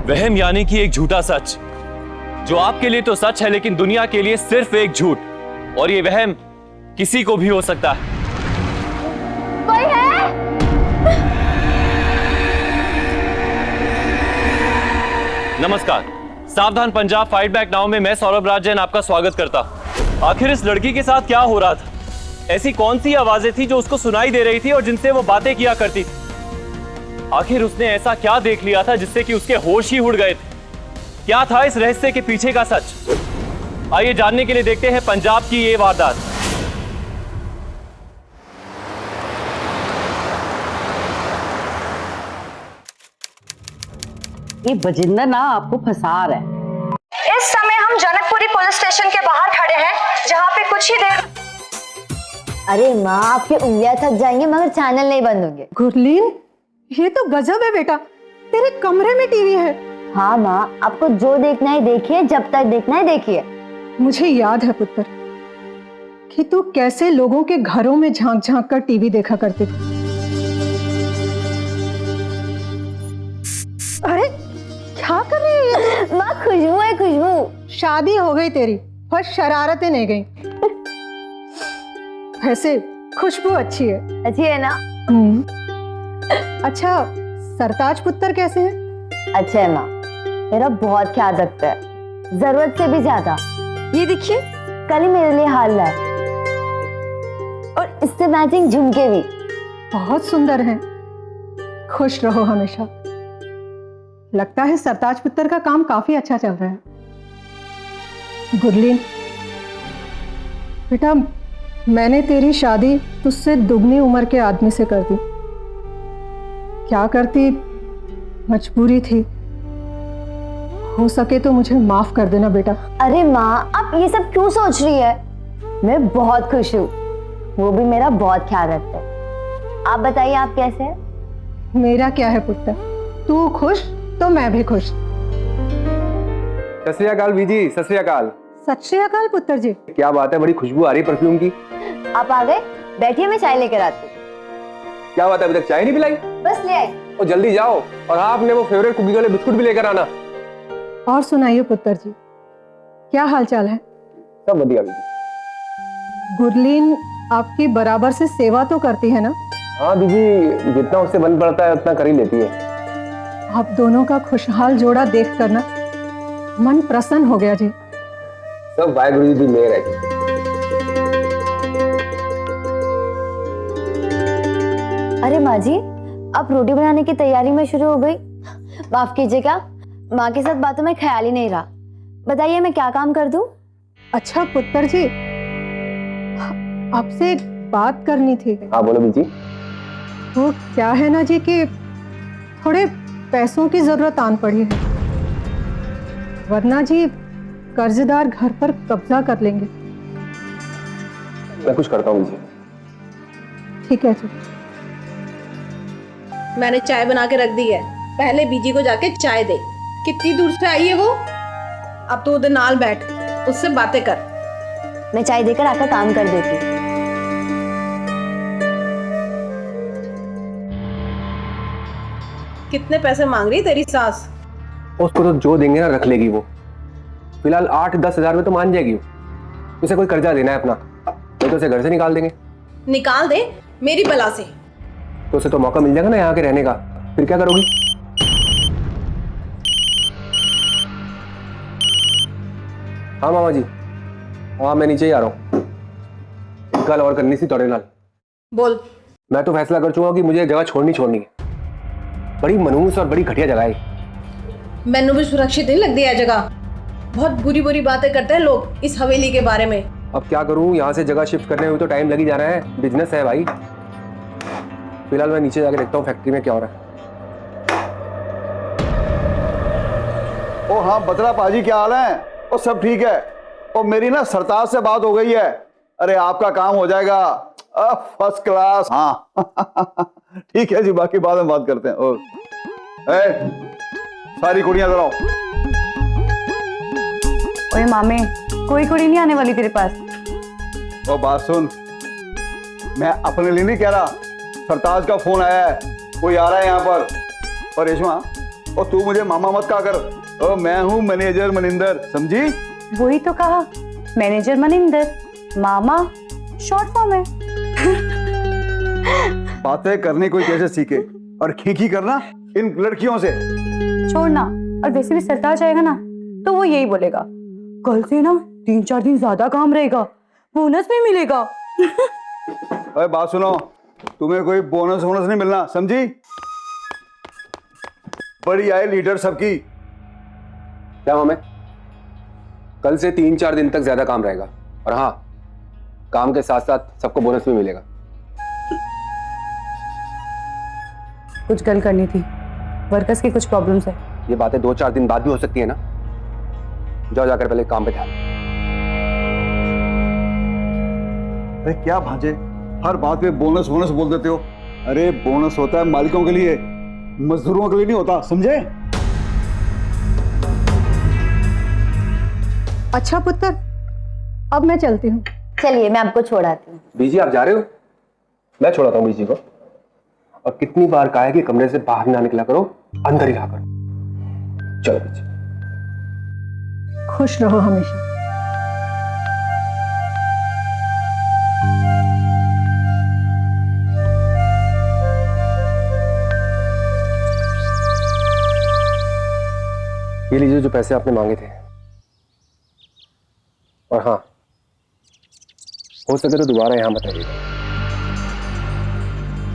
वहम यानी कि एक झूठा सच, जो आपके लिए तो सच है लेकिन दुनिया के लिए सिर्फ एक झूठ। और ये वहम किसी को भी हो सकता है। कोई है? नमस्कार, सावधान पंजाब फाइट बैक नाउ में मैं सौरभ राज जैन आपका स्वागत करता। आखिर इस लड़की के साथ क्या हो रहा था? ऐसी कौन सी आवाजें थी जो उसको सुनाई दे रही थी और जिनसे वो बातें किया करती थी? आखिर उसने ऐसा क्या देख लिया था जिससे कि उसके होश ही उड़ गए थे? क्या था इस रहस्य के पीछे का सच? आइए जानने के लिए देखते हैं पंजाब की ये वारदात। ये बजिंदर ना आपको फंसा रहा है। इस समय हम जनकपुरी पुलिस स्टेशन के बाहर खड़े हैं, जहाँ पे कुछ ही देर। अरे माँ, आपकी उंगलियां थक जाएंगी मगर चैनल नहीं बंद होंगे। गुरलीन, ये तो गजब है बेटा, तेरे कमरे में टीवी है। हाँ माँ, आपको जो देखना है देखिए, जब तक देखना है देखिए। मुझे याद है पुत्र कि तू कैसे लोगों के घरों में झांक झांक कर टीवी देखा करती थी। अरे क्या कर रही है? माँ, खुशबू है, खुशबू। शादी हो गई तेरी, बस शरारतें नहीं गई। वैसे खुशबू अच्छी है। अच्छी है ना? अच्छा, सरताज पुत्र कैसे है? अच्छा है माँ, मेरा बहुत ख्याल रखता है, जरूरत से भी ज्यादा। ये देखिए, कल ही मेरे लिए हार लाया और इससे मैचिंग झुमके भी। बहुत सुंदर हैं। खुश रहो हमेशा। लगता है सरताज पुत्र का काम काफी अच्छा चल रहा है। गुरलीन बेटा, मैंने तेरी शादी तुझसे दुगनी उम्र के आदमी से कर दी। क्या करती, मजबूरी थी। हो सके तो मुझे माफ कर देना बेटा। अरे माँ, आप ये सब क्यों सोच रही है? मैं बहुत खुश हूँ, वो भी मेरा बहुत ख्याल रखता है। आप बताइए, आप कैसे हैं? मेरा क्या है पुत्र, तू खुश तो मैं भी खुश। सत श्री अकाल बीजी, सत श्री अकाल। सत श्री अकाल पुत्र जी। क्या बात है, बड़ी खुशबू आ रही है परफ्यूम की। आप आ गए, बैठिए, मैं चाय लेकर आती हूँ। क्या बात है, अभी तक चाय नहीं पिलाई? बस ले आई। और जल्दी जाओ, और हाँ, आपने वो फेवरेट कुकी वाले बिस्कुट भी लेकर आना। और सुनाइए पुत्र जी, क्या हालचाल है? सब बढ़िया बीजी। गुरलीन आपकी बराबर से सेवा तो करती है ना? हाँ बीजी, जितना उससे बन पड़ता है उतना कर ही लेती है। आप दोनों का खुशहाल जोड़ा देख कर ना मन प्रसन्न हो गया जी। सब वाहिगुरु जी की मेहर है। अरे माँ जी, आप रोटी बनाने की तैयारी में शुरू हो गई। माफ कीजिएगा, माँ के साथ बातों में ख्याल ही नहीं रहा। बताइए, मैं क्या काम कर दूं? अच्छा पुत्र जी, आपसे एक बात करनी थी। हाँ बोलो बीजी। वो क्या है ना जी कि थोड़े पैसों की जरूरत आन पड़ी है, वरना जी कर्जदार घर पर कब्जा कर लेंगे। मैं कुछ करता हूँ बीजी। ठीक है जी। मैंने चाय बना के रख दी है, पहले बीजी को जाके चाय दे। कितनी दूर से आई है वो? अब तो उधर नाल बैठ, उससे बातें कर। मैं चाय देकर आपका काम कर देती हूँ। कितने पैसे मांग रही तेरी सास? उसको तो जो देंगे ना रख लेगी वो। फिलहाल 8-10 हजार में तो मान जाएगी वो। उसे कोई कर्जा देना है अपना, नहीं तो उसे घर से निकाल देंगे। निकाल दे मेरी बला से। तो उसे तो मौका मिल जाएगा ना यहाँ के रहने का, फिर क्या करोगी? हाँ मामा जी, हाँ मैं नीचे ही आ रहा हूँ। कल और करनी सी तोड़े नाल। बोल। मैं तो फैसला कर चुका हूँ कि मुझे जगह छोड़नी है। बड़ी मनहूस और बड़ी घटिया जगह है। मैनू भी सुरक्षित नहीं लगती है जगह। बहुत बुरी बुरी बातें करते हैं लोग इस हवेली के बारे में। अब क्या करूँ, यहाँ से जगह शिफ्ट करने में तो टाइम लग ही जा रहा है, बिजनेस है भाई। फिलहाल मैं नीचे जाके देखता हूँ फैक्ट्री में क्या हो रहा है। ओ हाँ बत्रा पाजी, क्या हाल है? ओ सब ठीक है। ओ मेरी ना सरताज से बात हो गई है। अरे आपका काम हो जाएगा फर्स्ट क्लास। हाँ ठीक है जी, बाकी बाद में बात करते हैं। ओ सारी कुड़ियां इधर आओ। ओए मामे, कोई कुड़ी नहीं आने वाली तेरे पास। ओ बात सुन, मैं अपने लिए नहीं कह रहा, सरताज का फोन आया है, कोई आ रहा है यहाँ पर। और रेशमा, और तू मुझे मामा मत कहा कर। और मैं हूँ मैनेजर मनिंदर, समझी? वही तो कहा, मैनेजर मनिंदर, मामा शॉर्ट फॉर्म है। बातें करनी कोई कैसे सीखे और खींची करना इन लड़कियों से। छोड़ना, और वैसे भी सरताज जाएगा ना तो वो यही बोलेगा, कल से ना 3-4 दिन ज्यादा काम रहेगा, बोनस भी मिलेगा। अरे बात सुनो, तुम्हें कोई बोनस वोनस नहीं मिलना, समझी? बड़ी आए लीडर सबकी। क्या मामे, कल से 3-4 दिन तक ज्यादा काम रहेगा, और हाँ, काम के साथ साथ सबको बोनस भी मिलेगा। कुछ गल करनी थी, वर्कर्स की कुछ प्रॉब्लम्स है। ये बातें 2-4 दिन बाद भी हो सकती है ना। जाओ जाकर पहले काम पे ध्यान। अरे क्या भांजे, हर बात पे बोनस बोनस बोल देते हो। अरे बोनस होता है मालिकों के लिए, मजदूरों के लिए नहीं होता, समझे? अच्छा पुत्र, अब मैं चलती हूँ। चलिए मैं आपको छोड़ाती हूँ। बीजी आप जा रहे हो? मैं छोड़ाता हूँ बीजी को। और कितनी बार कहा है कि कमरे से बाहर ना निकला करो, अंदर ही रहा करो। चलो बीजी। खुश रहो हमेशा। ये लीजिए जो पैसे आपने मांगे थे। और हाँ, हो सके तो दोबारा यहां मत आइएगा।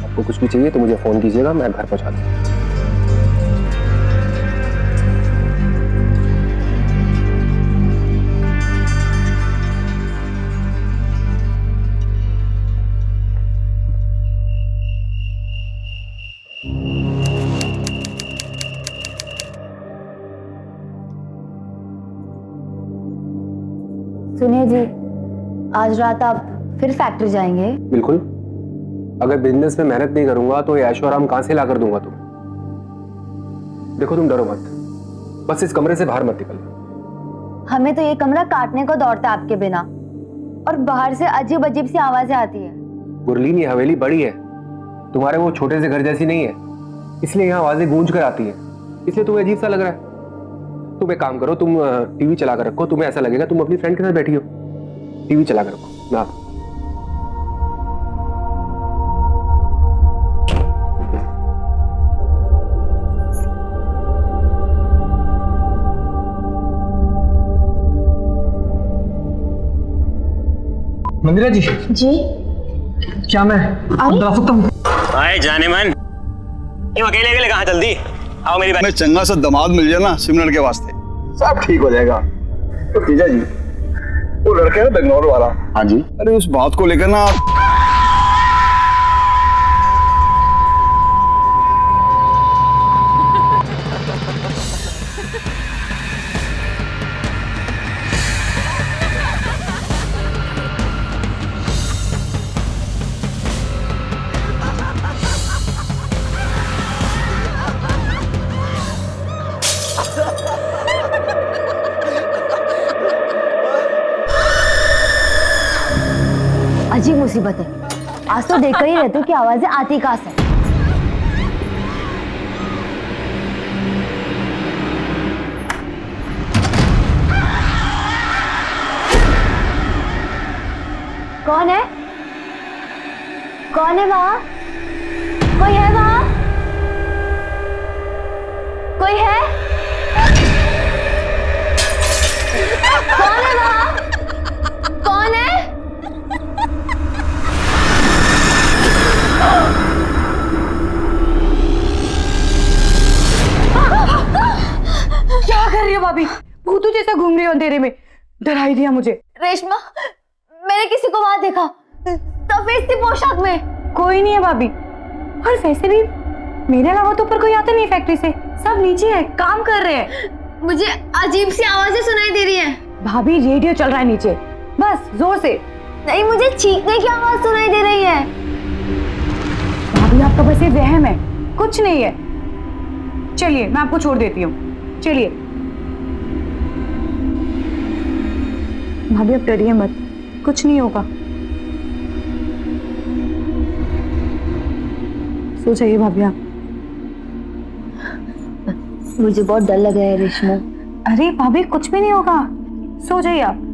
आपको कुछ भी चाहिए तो मुझे फोन कीजिएगा, मैं घर पहुंचा दूंगा। सुनिए जी, आज रात आप फिर फैक्ट्री जाएंगे? बिल्कुल। अगर बिजनेस में मेहनत नहीं करूंगा तो ये ऐशो आराम कहां से ला कर दूंगा तुम्हें? देखो तुम डरो मत, बस इस कमरे से बाहर मत निकलना। हमें तो ये कमरा काटने को दौड़ता है आपके बिना, और बाहर से अजीब अजीब सी आवाजें आती है। गुरलीन, ये हवेली बड़ी है, तुम्हारे वो छोटे से घर जैसी नहीं है, इसलिए यहाँ आवाजें गूंज कर आती है, इसलिए तुम्हें अजीब सा लग रहा है। तुम एक काम करो, तुम टीवी चला कर रखो, तुम्हें ऐसा लगेगा तुम अपनी फ्रेंड के साथ बैठी हो। टीवी चला कर रखो, मैं आता हूं। मंदिरा जी, क्या मैं बुला सकता हूँ? आए जाने मन, क्यों अकेले अकेले कहाँ? जल्दी आओ मेरी बात। मैं चंगा सा दामाद मिल जाए ना सिमरन के वास्ते, सब ठीक हो जाएगा। तो जीजा जी, वो लड़का है ना बेंगलोर वाला। हाँ जी। अरे उस बात को लेकर ना अजीब मुसीबत है, आज तो देख कर ही रहती हूँ कि आवाजें आती कहाँ से। कौन है? कौन है वहां? कोई है वहां? कोई है? कौन है वहां? कौन है? क्या कर रही हो भाभी? भूतू जैसा घूम रही हो अंधेरे में, डरा ही दिया मुझे। रेशमा, मैंने किसी को वहां देखा, सफेद सी पोशाक में। कोई नहीं है भाभी, और वैसे भी मेरे अलावा तो ऊपर कोई आता नहीं फैक्ट्री से, सब नीचे है, काम कर रहे हैं। मुझे अजीब सी आवाजें सुनाई दे रही हैं। भाभी रेडियो चल रहा है नीचे, बस जोर से। नहीं, मुझे चीखने की आवाज सुनाई दे रही है। भाभी आपका बस ये वहम है, कुछ नहीं है। चलिए मैं आपको छोड़ देती हूँ, चलिए। भाभी आप डरिए मत, कुछ नहीं होगा। सो जाइए भाभी आप। मुझे बहुत डर लग रहा है रेशमा। अरे भाभी कुछ भी नहीं होगा, सो जाइए आप।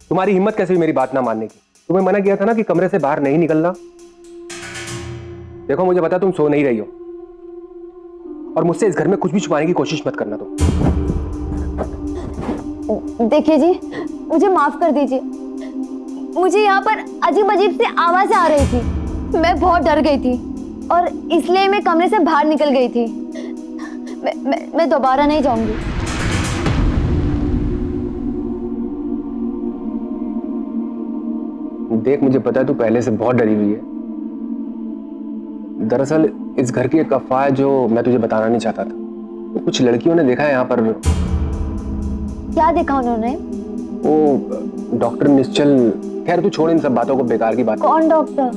तुम्हारी हिम्मत कैसे हुई मेरी बात ना मानने की? तुम्हें मना किया था ना कि कमरे से बाहर नहीं निकलना। देखो मुझे पता तुम सो नहीं रही हो, और मुझसे इस घर में कुछ भी छुपाने की कोशिश मत करना तुम। देखिए जी, मुझे माफ कर दीजिए। मुझे यहाँ पर अजीब अजीब सी आवाज आ रही थी, मैं बहुत डर गई थी और इसलिए मैं कमरे से बाहर निकल गई थी। मैं दोबारा नहीं जाऊंगी। देख मुझे पता है तू पहले से बहुत डरी हुई है। दरअसल इस घर की एक अफवाह है जो मैं तुझे बताना नहीं चाहता था। तो कुछ लड़कियों ने देखा है यहाँ पर। क्या देखा उन्होंने? वो डॉक्टर निश्चल, खैर तू छोड़ इन सब बातों को, बेकार की बात। कौन डॉक्टर?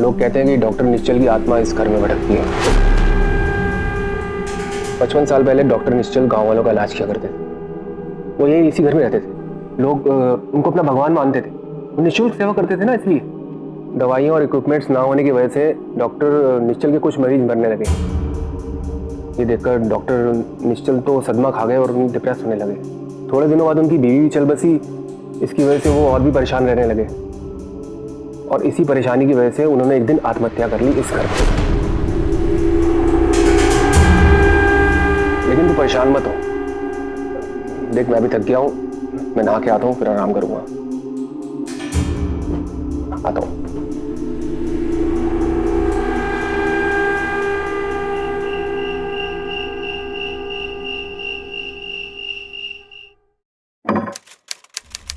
लोग कहते हैं कि डॉक्टर निश्चल की आत्मा इस घर में भटकती है। 55 साल पहले डॉक्टर निश्चल गांव वालों का इलाज किया करते थे। वो यही इसी घर में रहते थे। लोग उनको अपना भगवान मानते थे। वो निःशुल्क सेवा करते थे ना, इसलिए दवाइयाँ और इक्विपमेंट्स ना होने की वजह से डॉक्टर निश्चल के कुछ मरीज मरने लगे। ये देखकर डॉक्टर निश्चल तो सदमा खा गए और डिप्रेस होने लगे। थोड़े दिनों बाद उनकी बीवी भी चल बसी। इसकी वजह से वो और भी परेशान रहने लगे, और इसी परेशानी की वजह से उन्होंने एक दिन आत्महत्या कर ली इस घर में। लेकिन तू परेशान मत हो। देख मैं भी थक गया हूँ, मैं नहा के आता हूँ, फिर आराम करूंगा। आता हूँ।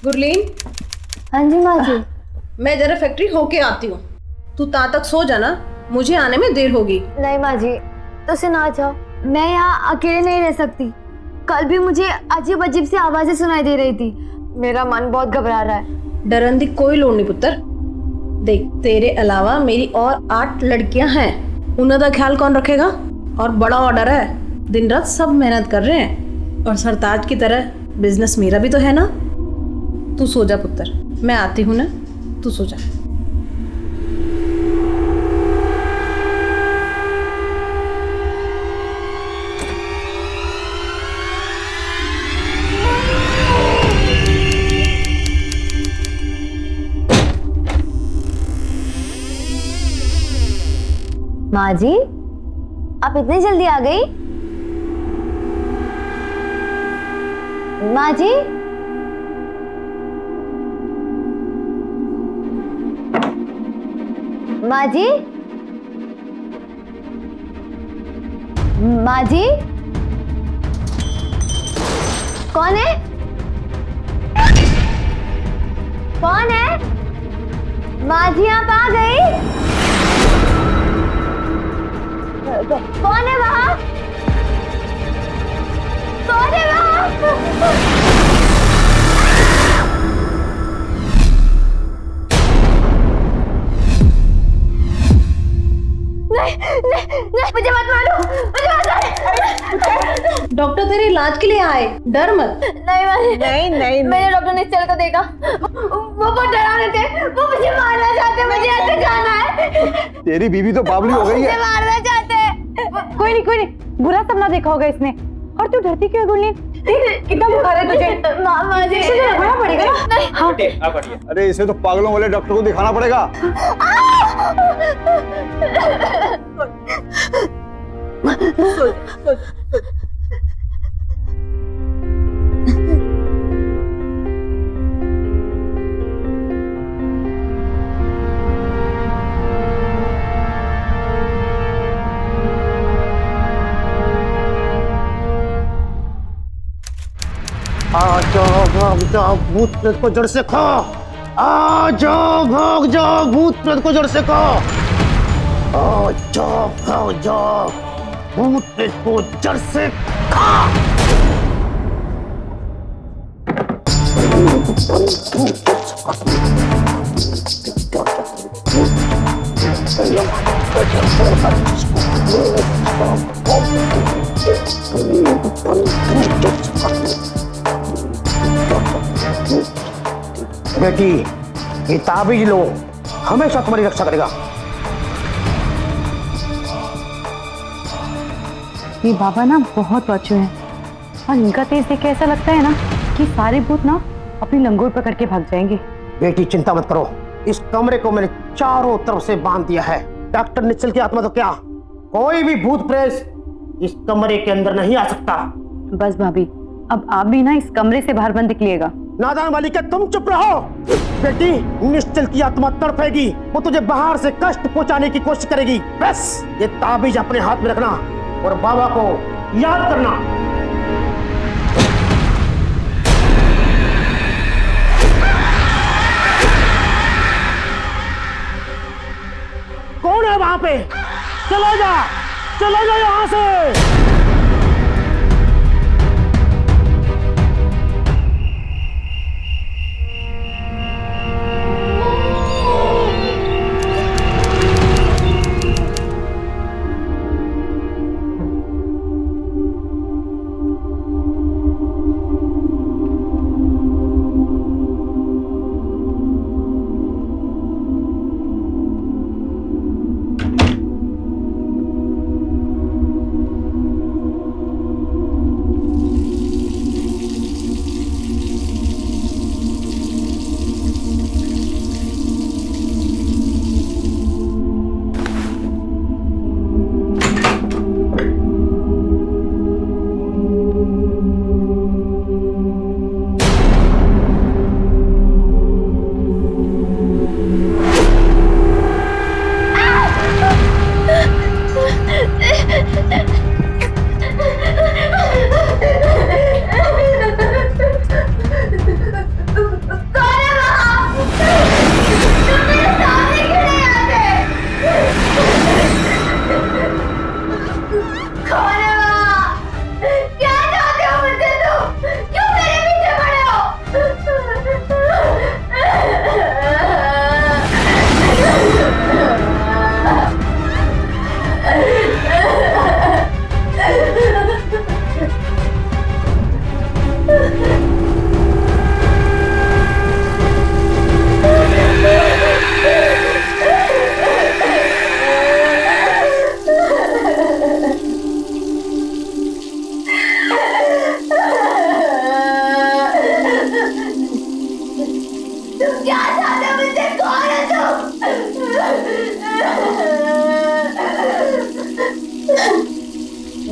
गुरलीन, हाँ जी माँ जी। मैं जरा फैक्ट्री होके आती हूँ, तू ता तक सो जाना, मुझे आने में देर होगी। नहीं माँ जी, तुझसे ना जाओ, मैं यहाँ अकेले नहीं रह सकती। कल भी मुझे अजीब अजीब सी आवाजें सुनाई दे रही थी। मेरा मन बहुत घबरा रहा है। डरन दी कोई लोड़ नहीं पुत्र। देख तेरे अलावा मेरी और 8 लड़कियां हैं, उन्हें का ख्याल कौन रखेगा? और बड़ा ऑर्डर है, दिन रात सब मेहनत कर रहे हैं, और सरताज की तरह बिजनेस मेरा भी तो है ना। तू सो जा पुत्र, मैं आती हूँ ना, तू सो जा। माँ जी, आप इतनी जल्दी आ गई? माँ जी, माँ जी, माँ जी, कौन है? कौन है? माँ जी आप आ गई? कौन है वहाँ? कौन है वहाँ? नहीं, मुझे मत मारो, मुझे मत मारो। डॉक्टर तेरे इलाज के लिए आए, डर मत। नहीं, मैंने डॉक्टर निश्चल को देखा, वो बहुत डरावने थे, वो मुझे मारना चाहते, मुझे ऐसे जाना है। तेरी बीवी तो बावली हो गई मुझे है। मारना चाहते हैं। कोई नहीं, बुरा सपना देखा होगा इसने। और तू डरती क्यों है गुरलीन? देख कितना बुखार है तुझे। माँ जी, इसे तो दिखाना पड़ेगा ना। हाँ अरे इसे तो पागलों वाले डॉक्टर को दिखाना पड़ेगा। आ जाओ भाग जाओ भूत प्रेत को जड़ से खा। आ जाओ भाग जाओ भूत प्रेत को जड़ से खा। आ जाओ भाग जाओ भूत प्रेत को जड़ से खा। बेटी ये ताबीज लो, हमेशा तुम्हारी रक्षा करेगा। ये बाबा ना बहुत बच्चे हैं और इनका तेज देख के ऐसा लगता है ना कि सारे भूत ना अपनी लंगोट पकड़ के भाग जाएंगे। बेटी चिंता मत करो, इस कमरे को मैंने चारों तरफ से बांध दिया है। डॉक्टर निश्चल की आत्मा तो क्या, कोई भी भूत प्रेत इस कमरे के अंदर नहीं आ सकता। बस भाभी, अब आप भी ना इस कमरे से बाहर बंद निकलिएगा। नादान मालिका, तुम चुप रहो। बेटी निश्चल की आत्मा तड़पेगी, वो तुझे बाहर से कष्ट पहुंचाने की कोशिश करेगी। बस ये ताबीज अपने हाथ में रखना और बाबा को याद करना। कौन है वहां पे? चला जा यहां से।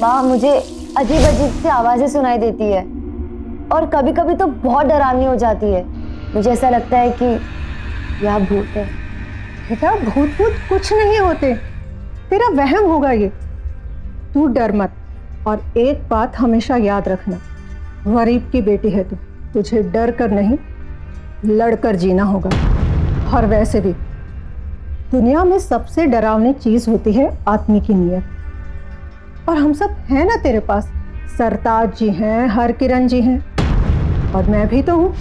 माँ, मुझे अजीब अजीब सी आवाजें सुनाई देती है और कभी कभी तो बहुत डरावनी हो जाती है। मुझे ऐसा लगता है कि यह भूत है। बेटा, भूत भूत कुछ नहीं होते, तेरा वहम होगा ये। तू डर मत, और एक बात हमेशा याद रखना, गरीब की बेटी है तू, तुझे डर कर नहीं लड़कर जीना होगा। और वैसे भी दुनिया में सबसे डरावनी चीज होती है आदमी की नीयत। और हम सब हैं ना तेरे पास, सरताज जी हैं, हरकिरण जी हैं, और मैं भी तो हूँ।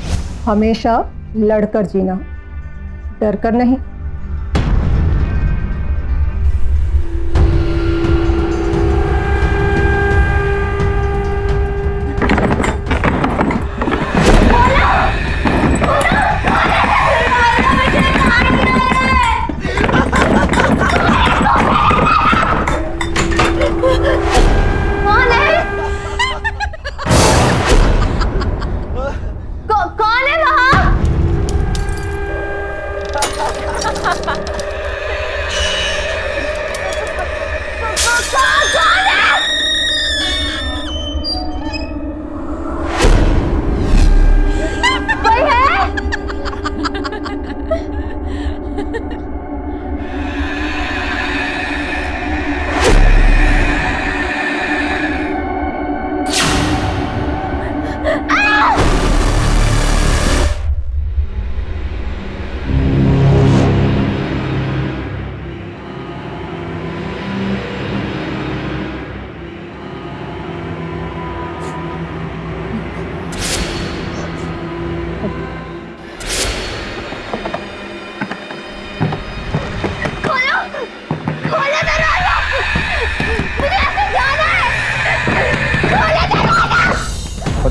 हमेशा लड़कर जीना, डर कर नहीं। कौन है वहाँ?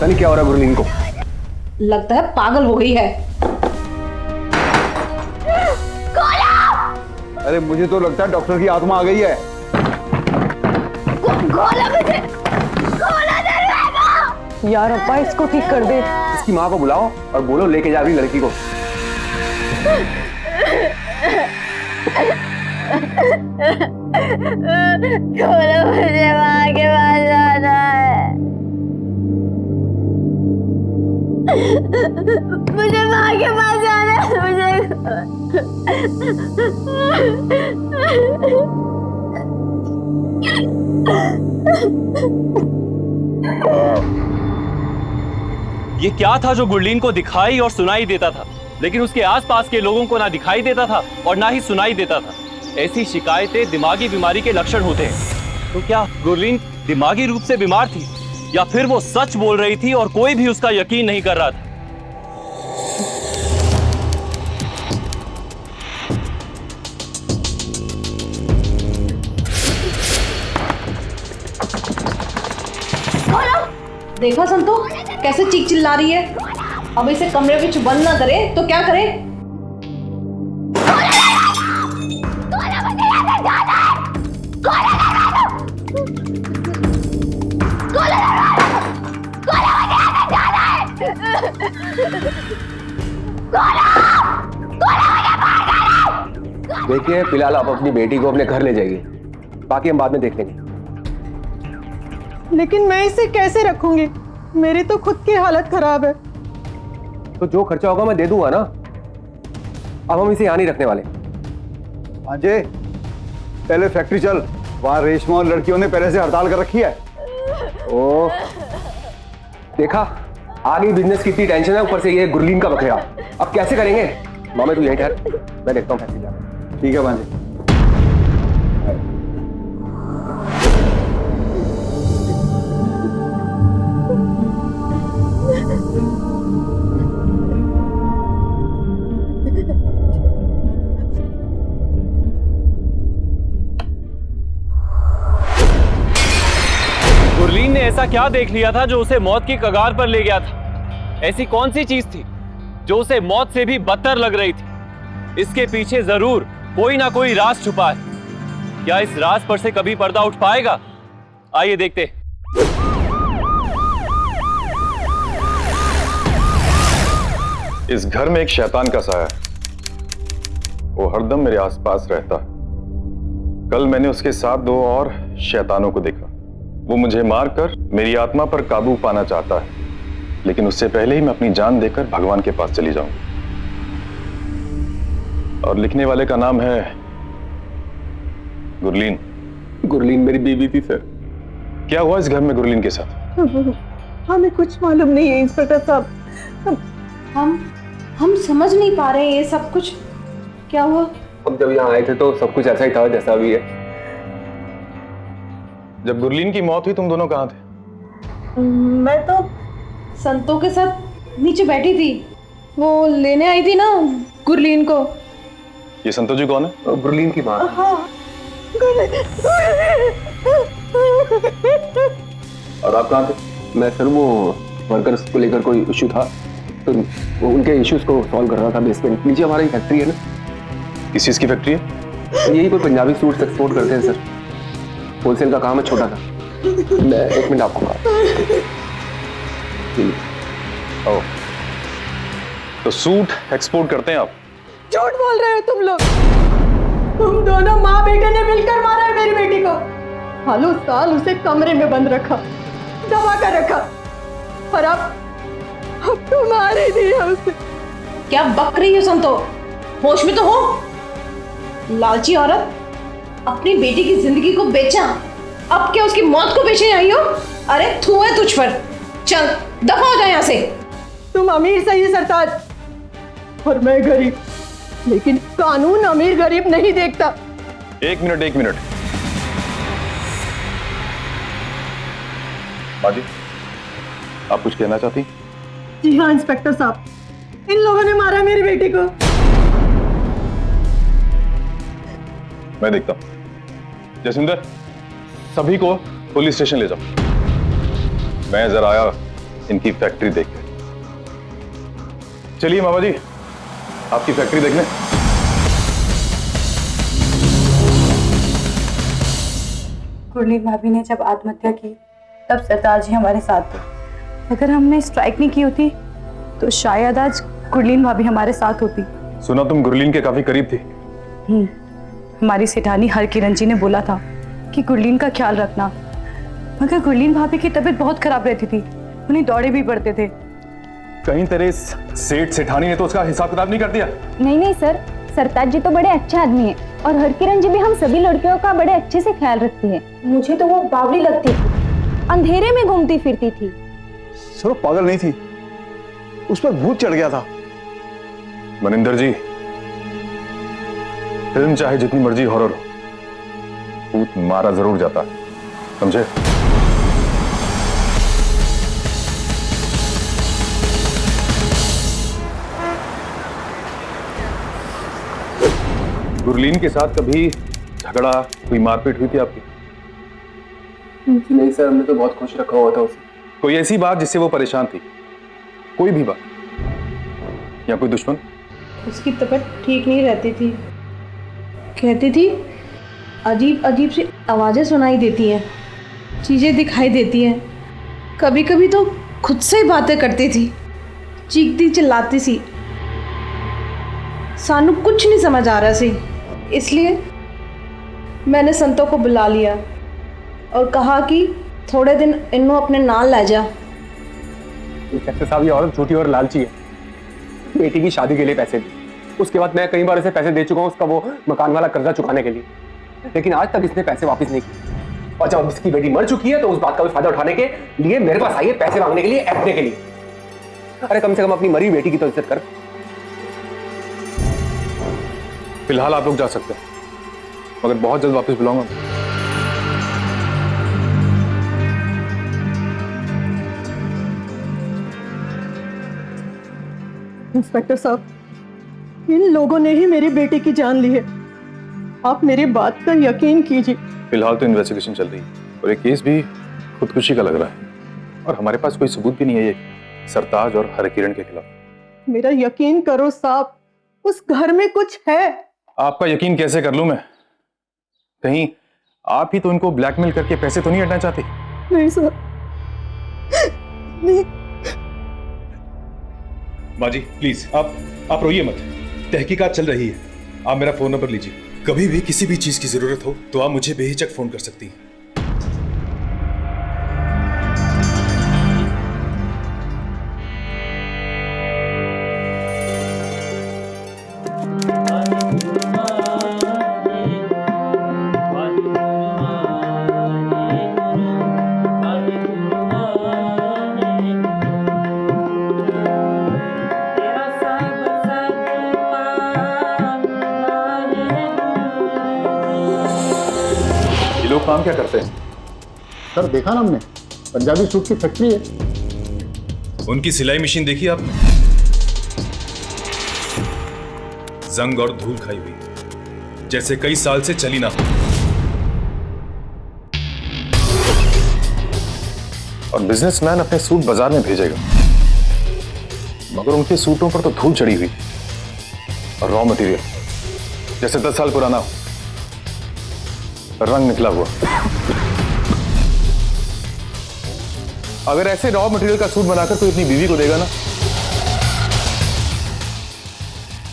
नहीं क्या हो रहा है गुरलीन को। लगता है पागल हो गई है। अरे मुझे तो लगता है डॉक्टर की आत्मा आ गई है। यार अब्बा इसको ठीक कर दे। इसकी माँ को बुलाओ और बोलो लेके जा रही लड़की को। मुझे माँ के पास जाना है। मुझे माँ के पास जाना है। ये क्या था जो गुरलीन को दिखाई और सुनाई देता था, लेकिन उसके आसपास के लोगों को ना दिखाई देता था और ना ही सुनाई देता था। ऐसी शिकायतें दिमागी बीमारी के लक्षण होते हैं। तो क्या गुरलीन दिमागी रूप से बीमार थी, या फिर वो सच बोल रही थी और कोई भी उसका यकीन नहीं कर रहा था? देखा संतो कैसे चीख चिल्ला रही है। अब इसे कमरे में बंद ना करे तो क्या करे। देखिए फिलहाल आप अपनी बेटी को अपने घर ले जाइए, बाकी हम बाद में देख लेंगे। लेकिन मैं इसे कैसे रखूंगी? मेरी तो खुद की हालत खराब है। तो जो खर्चा होगा मैं दे दूंगा ना। अब हम इसे यहाँ नहीं रखने वाले। अजय पहले फैक्ट्री चल, वहां रेशमा और लड़कियों ने पहले से हड़ताल कर रखी है। ओ देखा, आगे बिजनेस की इतनी टेंशन है, ऊपर से ये गुरलीन का बखेड़ा। अब कैसे करेंगे? मामे तू यहीं ठहर, मैं देखता हूँ फैक्ट्री जाकर। ठीक है भांजे। गुरलीन ने ऐसा क्या देख लिया था जो उसे मौत की कगार पर ले गया था? ऐसी कौन सी चीज थी जो उसे मौत से भी बदतर लग रही थी? इसके पीछे जरूर कोई ना कोई राज छुपा है। क्या इस राज पर से कभी पर्दा उठ पाएगा? आइए देखते। इस घर में एक शैतान का साया है। वो हरदम मेरे आसपास रहता है। कल मैंने उसके साथ दो और शैतानों को देखा। वो मुझे मारकर मेरी आत्मा पर काबू पाना चाहता है, लेकिन उससे पहले ही मैं अपनी जान देकर भगवान के पास चली जाऊंगी। और लिखने वाले का नाम है गुरलीन। गुरलीन मेरी बीवी थी सर। क्या हुआ इस घर में गुरलीन के साथ? हमें कुछ मालूम नहीं है इंस्पेक्टर साहब। हम समझ नहीं पा रहे ये सब कुछ क्या हुआ। हम जब यहाँ आए थे तो सब कुछ ऐसा ही था जैसा अभी है। जब गुरलीन की मौत हुई तुम दोनों कहाँ थे? मैं तो संतों के साथ नीचे बैठी थी। वो लेने आई थी ना गुरलीन को। ये संतो जी कौन है? गुरलीन की माँ। और आप कहाँ थे? मैं सर वो वर्कर्स को लेकर कोई इशू था, तो उनके इश्यूज को सॉल्व कर रहा था बेसमेंट नीचे। हमारी फैक्ट्री है ना। किस चीज की फैक्ट्री है? यही कोई पंजाबी सूट्स एक्सपोर्ट करते हैं सर। होलसेल का काम है, छोटा सा। मैं 1 मिनट आपको ओह, तो सूट एक्सपोर्ट करते हैं आप? झूठ बोल रहे हो तुम लोग। तुम दोनों माँ बेटे ने मिलकर मारा है मेरी बेटी को। सालों साल उसे कमरे में बंद रखा, दबा कर रखा, और अब तुम्हारे दिए उसे। क्या बक रही हो संतो? होश में तो हो। लालची औरत अपनी बेटी की जिंदगी को बेचा, अब क्या उसकी मौत को बेचने आई हो? अरे थू है तुझ पर। चल दफा हो जाए यहाँ से। तुम अमीर सही सरताज, और मैं गरीब, लेकिन कानून अमीर गरीब नहीं देखता। एक मिनट बाजी, आप कुछ कहना चाहती? जी हाँ इंस्पेक्टर साहब, इन लोगों ने मारा मेरी बेटी को। मैं देखता हूं। जसविंदर, सभी को पुलिस स्टेशन ले जाओ। मैं जरा आया इनकी फैक्ट्री देख के। चलिए मामा जी, आपकी फैक्ट्री देखने। गुरलीन भाभी ने जब आत्महत्या की तब सरताज जी हमारे साथ थे। अगर हमने स्ट्राइक नहीं की होती तो शायद आज गुरलीन भाभी हमारे साथ होती। सुना तुम गुरलीन के काफी करीब थी। हमारी सेठानी हरकिरण जी ने बोला था कि गुरलीन का ख्याल रखना, मगर गुरलीन भाभी की तबीयत बहुत खराब रहती थी, उन्हें दौड़े भी पड़ते थे। कहीं तेरे सेठ सेठानी ने तो उसका हिसाब किताब नहीं कर दिया? नहीं सर, सरताज जी तो बड़े अच्छे आदमी हैं और हरकिरण जी भी हम सभी लड़कियों का बड़े अच्छे से ख्याल रखती है। मुझे तो वो बावली लगती थी, अंधेरे में घूमती फिरती थी। सर वो पागल नहीं थी, उस पर भूत चढ़ गया था। मनिंदर जी, फिल्म चाहे जितनी मर्जी हॉरर हो, भूत मारा जरूर जाता है, समझे? गुरलीन के साथ कभी झगड़ा, कोई मारपीट हुई थी आपकी? नहीं सर, हमने तो बहुत खुश रखा हुआ था उसे। कोई ऐसी बात जिससे वो परेशान थी? कोई भी बात, या कोई दुश्मन? उसकी तबीयत ठीक नहीं रहती थी, कहती थी अजीब अजीब सी आवाज़ें सुनाई देती हैं, चीज़ें दिखाई देती हैं, कभी कभी तो खुद से ही बातें करती थी, चीखती चिल्लाती सी। सानू कुछ नहीं समझ आ रहा सी, इसलिए मैंने संतों को बुला लिया और कहा कि थोड़े दिन इन्हों अपने नाल ला जा। इंस्पेक्टर साहब, ये औरत झूठी और लालची है। बेटी की शादी के लिए पैसे दी, उसके बाद मैं कई बार इसे पैसे दे चुका हूँ उसका वो मकान वाला कर्जा चुकाने के लिए, लेकिन आज तक इसने पैसे वापस नहीं किए। और जब इसकी बेटी मर चुकी है तो उस बात का भी फायदा उठाने के लिए मेरे पास आई है, पैसे मांगने के लिए, ऐठने के लिए। अरे कम से कम अपनी मरी बेटी की तो इज्जत कर। फिलहाल आप लोग जा सकते हैं, मगर बहुत जल्द वापस बुलाऊंगा। इंस्पेक्टर साहब, इन लोगों ने ही मेरी बेटी की जान ली है, आप मेरी बात का यकीन कीजिए। फिलहाल तो इन्वेस्टिगेशन चल रही है और ये केस भी खुदकुशी का लग रहा है, और हमारे पास कोई सबूत भी नहीं है ये सरताज और हरकिरण के खिलाफ। मेरा यकीन करो साहब, उस घर में कुछ है। आपका यकीन कैसे कर लूं मैं? कहीं आप ही तो इनको ब्लैकमेल करके पैसे तो नहीं हटना चाहती? नहीं सर, नहीं। माँ जी प्लीज आप रोइए मत, तहकीकात चल रही है। आप मेरा फोन नंबर लीजिए, कभी भी किसी भी चीज की जरूरत हो तो आप मुझे बेहिचक फोन कर सकती हैं। लोग काम क्या करते हैं? सर देखा ना हमने, पंजाबी सूट की फैक्ट्री है। उनकी सिलाई मशीन देखी आपने? जंग और धूल खाई हुई, जैसे कई साल से चली ना हो। और बिजनेसमैन अपने सूट बाजार में भेजेगा, मगर उनके सूटों पर तो धूल चढ़ी हुई और रॉ मटेरियल जैसे 10 साल पुराना हो, रंग निकला हुआ। अगर ऐसे रॉ मटेरियल का सूट बनाकर कोई अपनी बीवी को देगा ना,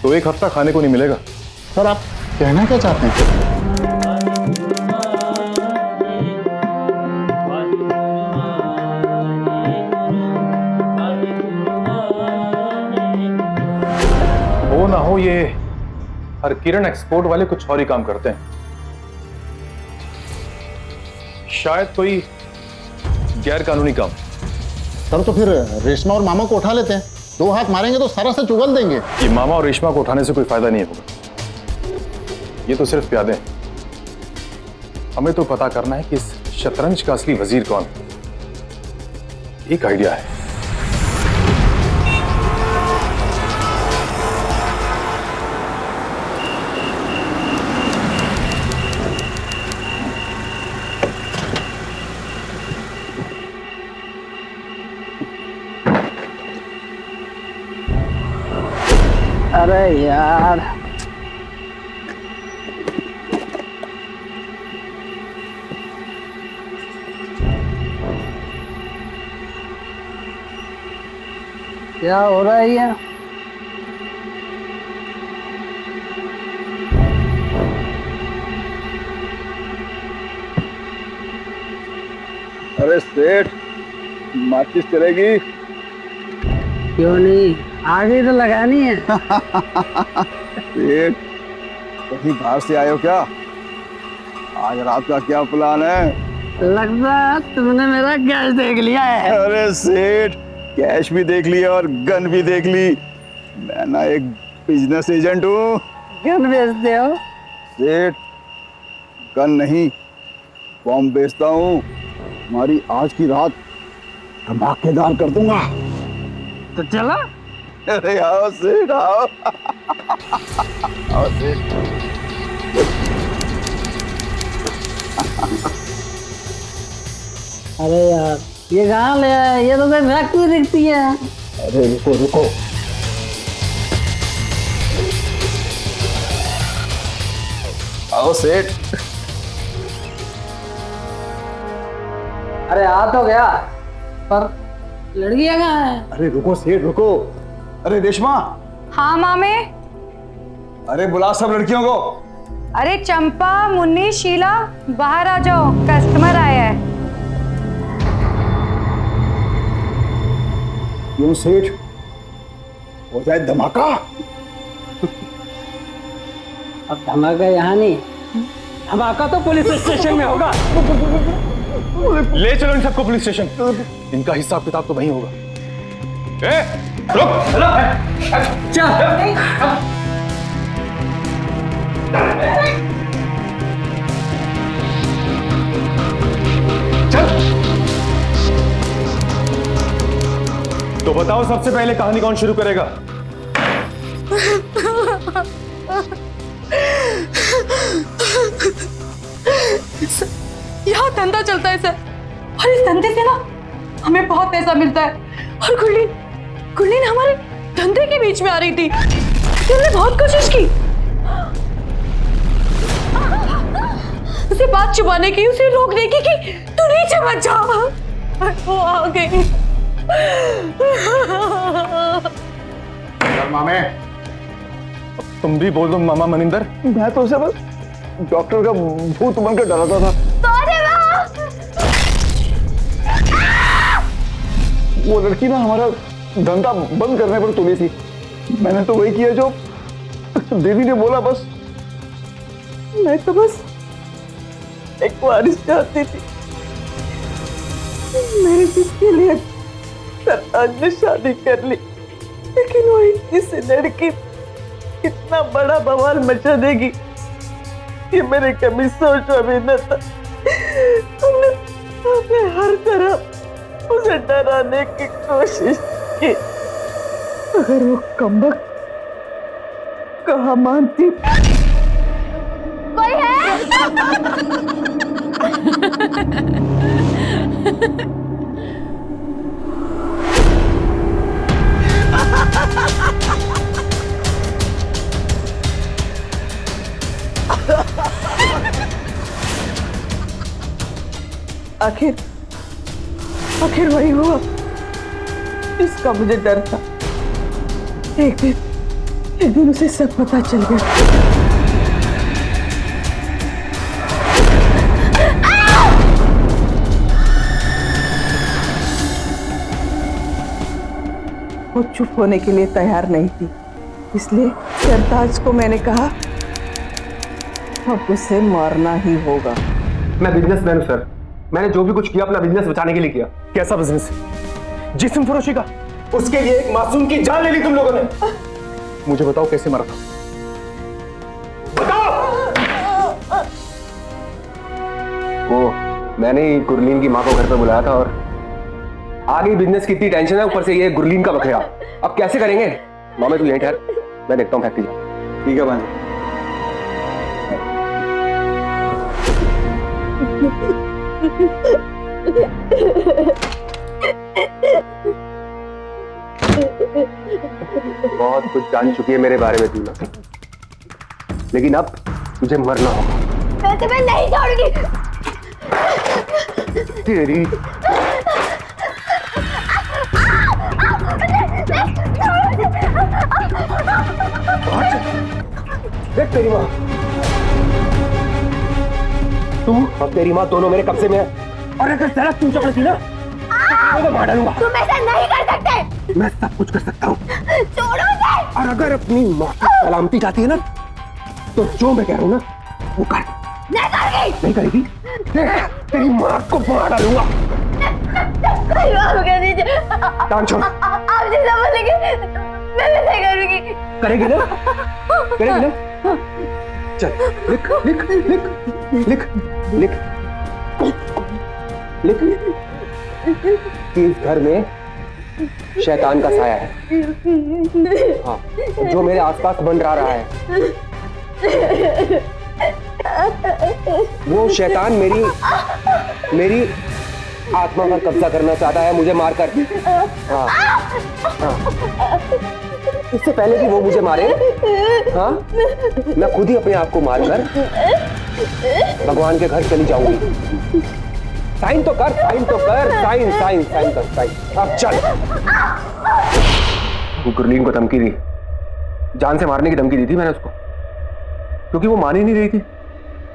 तो एक हफ्ता खाने को नहीं मिलेगा। सर आप कहना क्या चाहते हैं? हो ना हो, ये हरकिरण एक्सपोर्ट वाले कुछ और ही काम करते हैं। शायद कोई गैर कानूनी काम। सर तो फिर रेशमा और मामा को उठा लेते हैं, 2 हाथ मारेंगे तो सारा सच उगल देंगे। ये मामा और रेशमा को उठाने से कोई फायदा नहीं होगा, ये तो सिर्फ प्यादे हैं। हमें तो पता करना है कि इस शतरंज का असली वजीर कौन है। एक आइडिया है। अरे यार क्या हो रहा है ये? अरे सेठ, माचिस चलेगी? क्यों नहीं, आगे तो लगानी है। सेठ, कहीं बाहर से आए हो क्या? आज रात का क्या प्लान है? लगता है तुमने मेरा कैश देख लिया है। अरे सेठ, कैश भी देख लिया और गन भी देख ली। मैं ना एक बिजनेस एजेंट हूँ। गन बेचते हो? सेठ, गन नहीं, बॉम्ब बेचता हूँ। हमारी आज की रात धमाकेदार कर दूंगा। तो चलो। अरे आओ सेठ, आओ। आओ सेठ। अरे यार ये कहाँ ले आया? ये तो कोई फैक्ट्री दिखती है। अरे रुको रुको, आओ सेठ। अरे आ तो गया, पर लड़कियां कहाँ है? अरे रुको सेठ, रुको। अरे रेशमा, हाँ मामे। अरे बुला सब लड़कियों को। अरे चंपा, मुन्नी, शीला, बाहर आ जाओ, कस्टमर आया है। क्यों सेठ, हो जाए धमाका? अब धमाका यहाँ नहीं, धमाका तो पुलिस स्टेशन में होगा। ले चलो इन सबको पुलिस स्टेशन। इनका हिसाब किताब तो वहीं होगा। ए, रुक, चल। तो बताओ सबसे पहले कहानी कौन शुरू करेगा? यहाँ धंधा चलता है सर, और इस धंधे से ना हमें बहुत पैसा मिलता है। और गुरलीन हमारे धंधे के बीच में आ रही थी, हमने बहुत कोशिश की उसे बात छुपाने की, उसे रोकने की कि तू नीचे मत जा। वो आ गई। मामे, तुम भी बोल दो मामा मनिंदर। मैं तो उसे बस डॉक्टर का भूत बनकर डराता था। वो लड़की ना हमारा धंधा बंद करने पर तुली थी। मैंने तो वही किया जो देवी ने बोला। बस मैं तो बस एक वारिस चाहती थी। मेरे जिसके लिए सरताज ने शादी कर ली, लेकिन वो इतनी सी लड़की कितना बड़ा बवाल मचा देगी ये मेरे कभी सोचा भी न था। हमने हर तरह उसे डराने की कोशिश की, अगर वो कमबख्त कहा मानती। कोई है? आखिर वही हुआ जिसका मुझे डर था। एक दिन उसे सब पता चल गया। वो चुप होने के लिए तैयार नहीं थी, इसलिए सरताज को मैंने कहा अब उसे मारना ही होगा। मैं बिजनेसमैन हूं सर। मैंने जो भी कुछ किया अपना बिजनेस बचाने के लिए किया। कैसा बिजनेस? जिस्म फरोशी का? उसके लिए एक मासूम की जान ले ली तुम लोगों ने। मुझे बताओ कैसे मरा था? बताओ। वो मैंने ही गुरलीन की माँ को घर पर बुलाया था और आगे बिजनेस की इतनी टेंशन है, ऊपर से ये गुरलीन का बखेड़ा। अब कैसे करेंगे? मामे तू यहीं ठहर, मैं देखता हूँ फैक्ट्री। ठीक है भाई। बहुत कुछ जान चुकी है मेरे बारे में तू ना, लेकिन अब तुझे मरना होगा। मैं तुम्हें नहीं छोड़ूंगी। तेरी देख तेरी माँ, तू और तेरी माँ दोनों मेरे कब्जे में है, और अगर जरा तू चपड़ती ना तो मार डालूंगा। तुम ऐसा नहीं कर सकते। मैं सब कुछ कर सकता हूँ, छोड़ो मुझे। और अगर अपनी माँ की सलामती चाहती है ना तो जो मैं कह रहा हूँ ना वो कर। नहीं करूंगी। नहीं करेगी? देख तेरी माँ को मार डालूंगा। कर दीजिए। टांग छोड़। आप जैसा बोलेंगे मैं वैसा करूंगी। करेगी ना? करेगी ना? चल लिख लिख लिख लिख लिख लिख कि इस घर में शैतान का साया है, हाँ, जो मेरे आसपास मंडरा रहा है। वो शैतान मेरी आत्मा पर कब्जा करना चाहता है, मुझे मारकर। हाँ, हाँ। इससे पहले कि वो मुझे मारे, हाँ, मैं खुद ही अपने आप को मारकर भगवान के घर चली जाऊंगी। साइन तो कर, साइन तो कर, साइन साइन साइन कर, साइन। अब चल। वो गुरलीन को धमकी दी, जान से मारने की धमकी दी थी मैंने उसको, क्योंकि वो मान ही नहीं रही थी।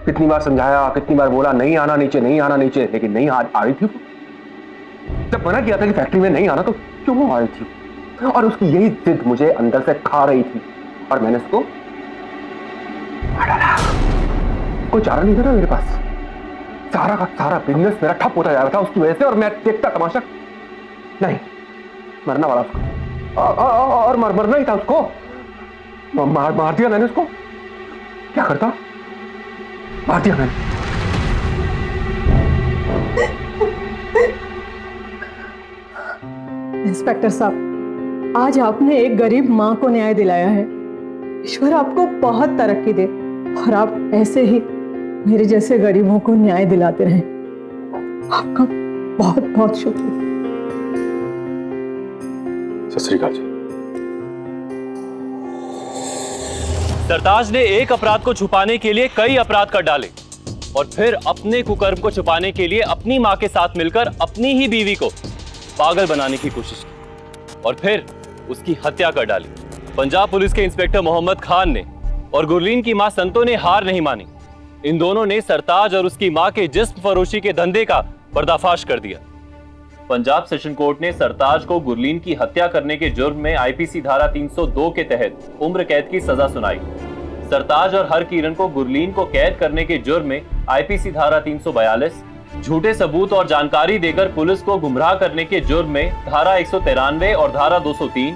कितनी बार समझाया, कितनी बार बोला नहीं आना नीचे, नहीं आना नीचे, लेकिन नहीं आ रही थी। जब मना किया था कि फैक्ट्री में नहीं आना तो क्यों वो आ रही थी, और उसकी यही जिद मुझे अंदर से खा रही थी, और मैंने उसको मार डाला। कोई चारा नहीं था ना मेरे पास। सारा का सारा बिजनेस मेरा ठप होता जा रहा था उसकी वजह से, और मैं देखता तमाशा। नहीं, मरना वाला उसको, और मरना ही था उसको। मार दिया मैंने उसको। क्या करता? मार दिया मैंने। इंस्पेक्टर साहब, आज आपने एक गरीब माँ को न्याय दिलाया है। ईश्वर आपको बहुत तरक्की दे, और आप ऐसे ही मेरे जैसे गरीबों को न्याय दिलाते रहें। आपका बहुत बहुत शुक्रिया। सत श्री अकाल जी। सरताज ने एक अपराध को छुपाने के लिए कई अपराध कर डाले, और फिर अपने कुकर्म को छुपाने के लिए अपनी मां के साथ मिलकर अपनी ही बीवी को पागल बनाने की कोशिश की, और फिर उसकी हत्या कर डाली। पंजाब पुलिस के इंस्पेक्टर मोहम्मद खान ने और गुरलीन की मां संतो ने हार नहीं मानी। इन दोनों ने सरताज और उसकी मां के जिस्म फरोशी के धंधे का पर्दाफाश कर दिया। पंजाब सेशन कोर्ट ने सरताज को गुरलीन की हत्या करने के जुर्म में आईपीसी धारा 302 के तहत उम्र कैद की सजा सुनाई। सरताज और हरकिरण को गुरलीन को कैद करने के जुर्म में आईपीसी धारा 342, झूठे सबूत और जानकारी देकर पुलिस को गुमराह करने के जुर्म में धारा 193 और धारा 203,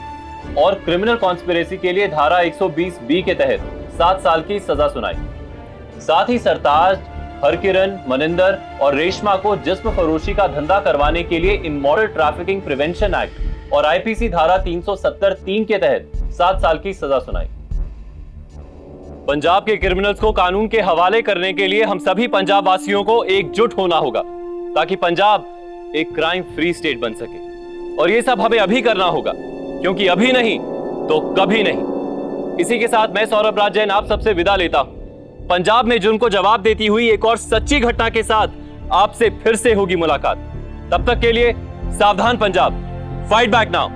और क्रिमिनल कॉन्स्पिरेसी के लिए धारा 120B के तहत 7 साल की सजा सुनाई। साथ ही सरताज, हरकिरण, मनिंदर और रेशमा को जिस्म फरोशी का धंधा करवाने के लिए इमोरल ट्रैफिकिंग प्रिवेंशन एक्ट और आईपीसी धारा 370(3) के तहत 7 साल की सजा सुनाई। पंजाब के क्रिमिनल्स को कानून के हवाले करने के लिए हम सभी पंजाब वासियों को एकजुट होना होगा, ताकि पंजाब एक क्राइम फ्री स्टेट बन सके। और ये सब हमें अभी करना होगा, क्योंकि अभी नहीं तो कभी नहीं। इसी के साथ मैं सौरभ राज जैन आप सबसे विदा लेता हूं। पंजाब में जुर्म को जवाब देती हुई एक और सच्ची घटना के साथ आपसे फिर से होगी मुलाकात। तब तक के लिए सावधान पंजाब, फाइट बैक नाउ।